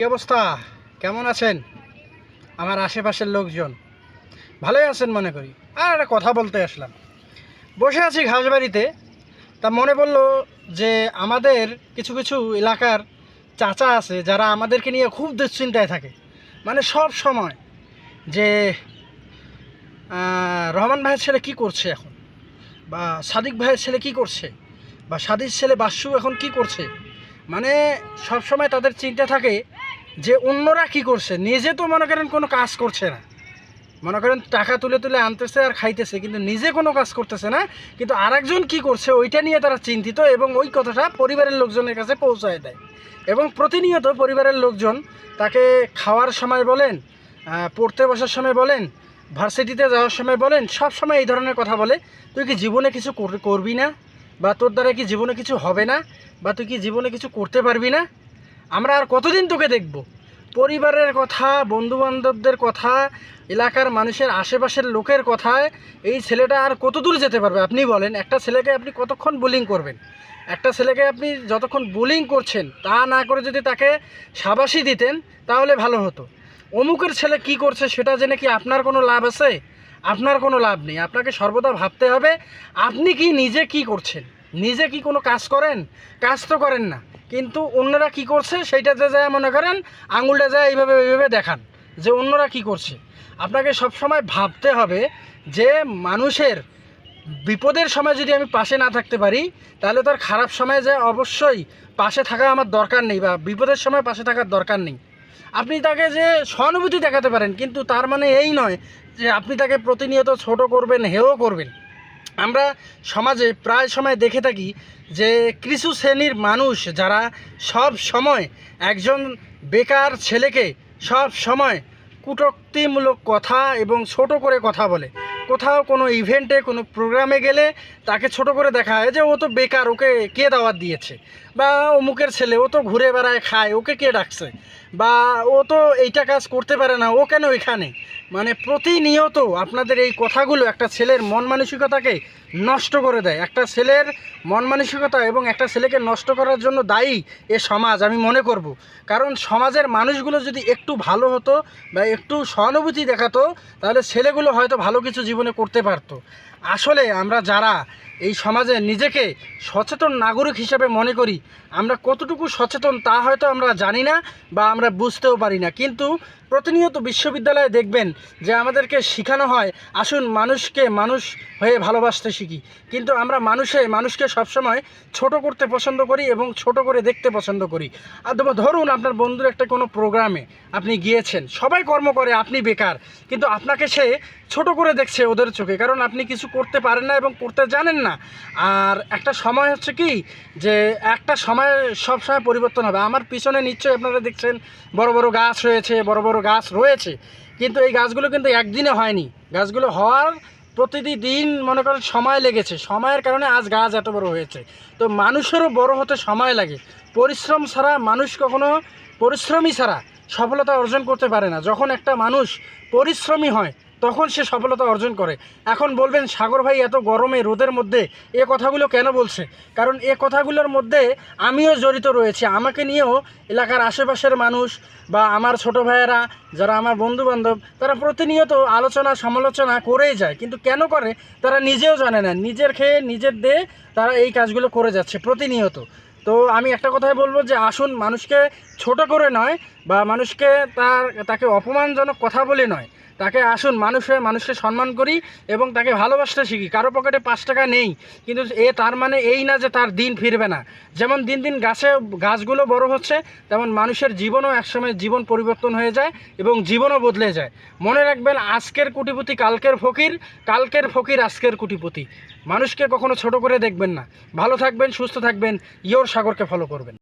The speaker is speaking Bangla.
কি অবস্থা? কেমন আছেন আমার আশেপাশের লোকজন? ভালোই আছেন মনে করি। আর একটা কথা বলতে আসলাম। বসে আছি ঘাসবাড়িতে, তা মনে পড়লো যে আমাদের কিছু কিছু এলাকার চাচা আছে যারা আমাদেরকে নিয়ে খুব দুশ্চিন্তায় থাকে। মানে সব সময় যে রহমান ভাইয়ের ছেলে কি করছে এখন, বা সাদিক ভাইয়ের ছেলে কি করছে, বা সাদির ছেলে বাসু এখন কি করছে। মানে সব সময় তাদের চিন্তা থাকে যে অন্যরা কি করছে, নিজে তো মনে করেন কোনো কাজ করছে না। মনে করেন টাকা তুলে তুলে আনতেছে আর খাইতেছে, কিন্তু নিজে কোনো কাজ করতেছে না, কিন্তু আরেকজন কি করছে ওইটা নিয়ে তারা চিন্তিত, এবং ওই কথাটা পরিবারের লোকজনের কাছে পৌঁছায় দেয়। এবং প্রতিনিয়ত পরিবারের লোকজন তাকে খাওয়ার সময় বলেন, পড়তে বসার সময় বলেন, ভার্সিটিতে যাওয়ার সময় বলেন, সব সময় এই ধরনের কথা বলে। তুই কি জীবনে কিছু করবি না, বা তোর দ্বারা কি জীবনে কিছু হবে না, বা তুই কি জীবনে কিছু করতে পারবি না? আমরা আর কতদিন তোকে দেখব? পরিবারের কথা, বন্ধুবান্ধবদের কথা, এলাকার মানুষের আশেপাশের লোকের কথায় এই ছেলেটা আর কত দূর যেতে পারবে আপনি বলেন? একটা ছেলেকে আপনি কতক্ষণ বুলিং করবেন? একটা ছেলেকে আপনি যতক্ষণ বুলিং করছেন তা না করে যদি তাকে শাবাশি দিতেন তাহলে ভালো হতো। অমুকের ছেলে কি করছে সেটা জেনে কি আপনার কোনো লাভ আছে? আপনার কোনো লাভ নেই। আপনাকে সর্বদা ভাবতে হবে আপনি কি নিজে কি করছেন। নিজে কি কোনো কাজ করেন? কাজ তো করেন না, কিন্তু অন্যরা কি করছে সেইটাতে যায় মনে করেন আঙুলটা যায় এইভাবে দেখান যে অন্যরা কি করছে। আপনাকে সবসময় ভাবতে হবে যে মানুষের বিপদের সময় যদি আমি পাশে না থাকতে পারি, তাহলে তার খারাপ সময় যায় অবশ্যই পাশে থাকা আমার দরকার নেই, বা বিপদের সময় পাশে থাকার দরকার নেই। আপনি তাকে যে সহানুভূতি দেখাতে পারেন, কিন্তু তার মানে এই নয় যে আপনি তাকে প্রতিনিয়ত ছোট করবেন, হেয় করবেন। আমরা সমাজে প্রায় সময় দেখে থাকি যে কিছু শ্রেণীর মানুষ যারা সব সময় একজন বেকার ছেলেকে সব সময় কটূক্তিমূলক কথা এবং ছোট করে কথা বলে। কোথাও কোনো ইভেন্টে, কোনো প্রোগ্রামে গেলে তাকে ছোট করে দেখা হয় যে ও তো বেকার, ওকে কে দাওয়াত দিয়েছে, বা অমুকের ছেলে ও তো ঘুরে বেড়ায় খায়, ওকে কে ডাকছে, বা ও তো এইটা কাজ করতে পারে না, ও কেন এখানে। মানে প্রতিনিয়ত আপনাদের এই কথাগুলো একটা ছেলের মন মানসিকতাকে নষ্ট করে দেয়। একটা ছেলের মন মানসিকতা এবং একটা ছেলেকে নষ্ট করার জন্য দায়ী এ সমাজ, আমি মনে করব। কারণ সমাজের মানুষগুলো যদি একটু ভালো হতো বা একটু সহানুভূতি দেখাতো, তাহলে ছেলেগুলো হয়তো ভালো কিছু জীবনে করতে পারতো। আসলে আমরা যারা এই সমাজে নিজেকে সচেতন নাগরিক হিসেবে মনে করি, আমরা কতটুকু সচেতন তা হয়তো আমরা জানি না, বা আমরা বুঝতেও পারি না। কিন্তু প্রতিনিয়ত বিশ্ববিদ্যালয়ে দেখবেন যে আমাদেরকে শেখানো হয় আসুন মানুষকে মানুষ হয়ে ভালোবাসতে শিখি, কিন্তু আমরা মানুষকে সবসময় ছোট করতে পছন্দ করি এবং ছোট করে দেখতে পছন্দ করি। আর ধরুন আপনার বন্ধুর একটা কোনো প্রোগ্রামে আপনি গিয়েছেন, সবাই কর্ম করে, আপনি বেকার, কিন্তু আপনাকে সে ছোট করে দেখছে ওদের চোখে, কারণ আপনি কিছু করতে পারেন না এবং করতে জানেন না। আর একটা সময় হচ্ছে কি যে একটা সময় সব সময় পরিবর্তন হবে। আমার পিছনে নিশ্চয়ই আপনারা দেখছেন বড় বড় গাছ রয়েছে, বড় বড় গাছ রয়েছে, কিন্তু এই গাছগুলো কিন্তু একদিনে হয়নি। গাছগুলো হওয়ার প্রতিদিন মনে করেন সময় লেগেছে, সময়ের কারণে আজ গাছ এত বড় হয়েছে। তো মানুষেরও বড় হতে সময় লাগে। পরিশ্রম ছাড়া মানুষ কখনো, পরিশ্রমী ছাড়া সফলতা অর্জন করতে পারে না। যখন একটা মানুষ পরিশ্রমী হয় তখন সে সফলতা অর্জন করে। এখন বলবেন সাগর ভাই এত গরমে রোদের মধ্যে এ কথাগুলো কেন বলছে? কারণ এ কথাগুলোর মধ্যে আমিও জড়িত রয়েছি। আমাকে নিয়েও এলাকার আশেপাশের মানুষ বা আমার ছোট ভাইয়েরা যারা আমার বন্ধুবান্ধব, তারা প্রতিনিয়ত আলোচনা সমালোচনা করেই যায়, কিন্তু কেন করে তারা নিজেও জানে না। নিজের খেয়ে নিজের দেহে তারা এই কাজগুলো করে যাচ্ছে প্রতিনিয়ত। তো আমি একটা কথাই বলবো যে আসুন মানুষকে ছোট করে নয়, বা মানুষকে তাকে অপমানজনক কথা বলে নয়, তাকে আসুন মানুষকে সম্মান করি এবং তাকে ভালোবাসতে শিখি। কারো পকেটে 5 টাকা নেই, কিন্তু তার মানে এই না যে তার দিন ফিরবে না। যেমন দিন দিন গাছগুলো বড় হচ্ছে, তেমন মানুষের জীবনও একসময় জীবন পরিবর্তন হয়ে যায় এবং জীবনও বদলে যায়। মনে রাখবেন আজকের কোটিপতি কালকের ফকির, কালকের ফকির আজকের কোটিপতি। মানুষকে কখনো ছোট করে দেখবেন না। ভালো থাকবেন, সুস্থ থাকবেন, ইয়োর সাগরকে ফলো করবেন।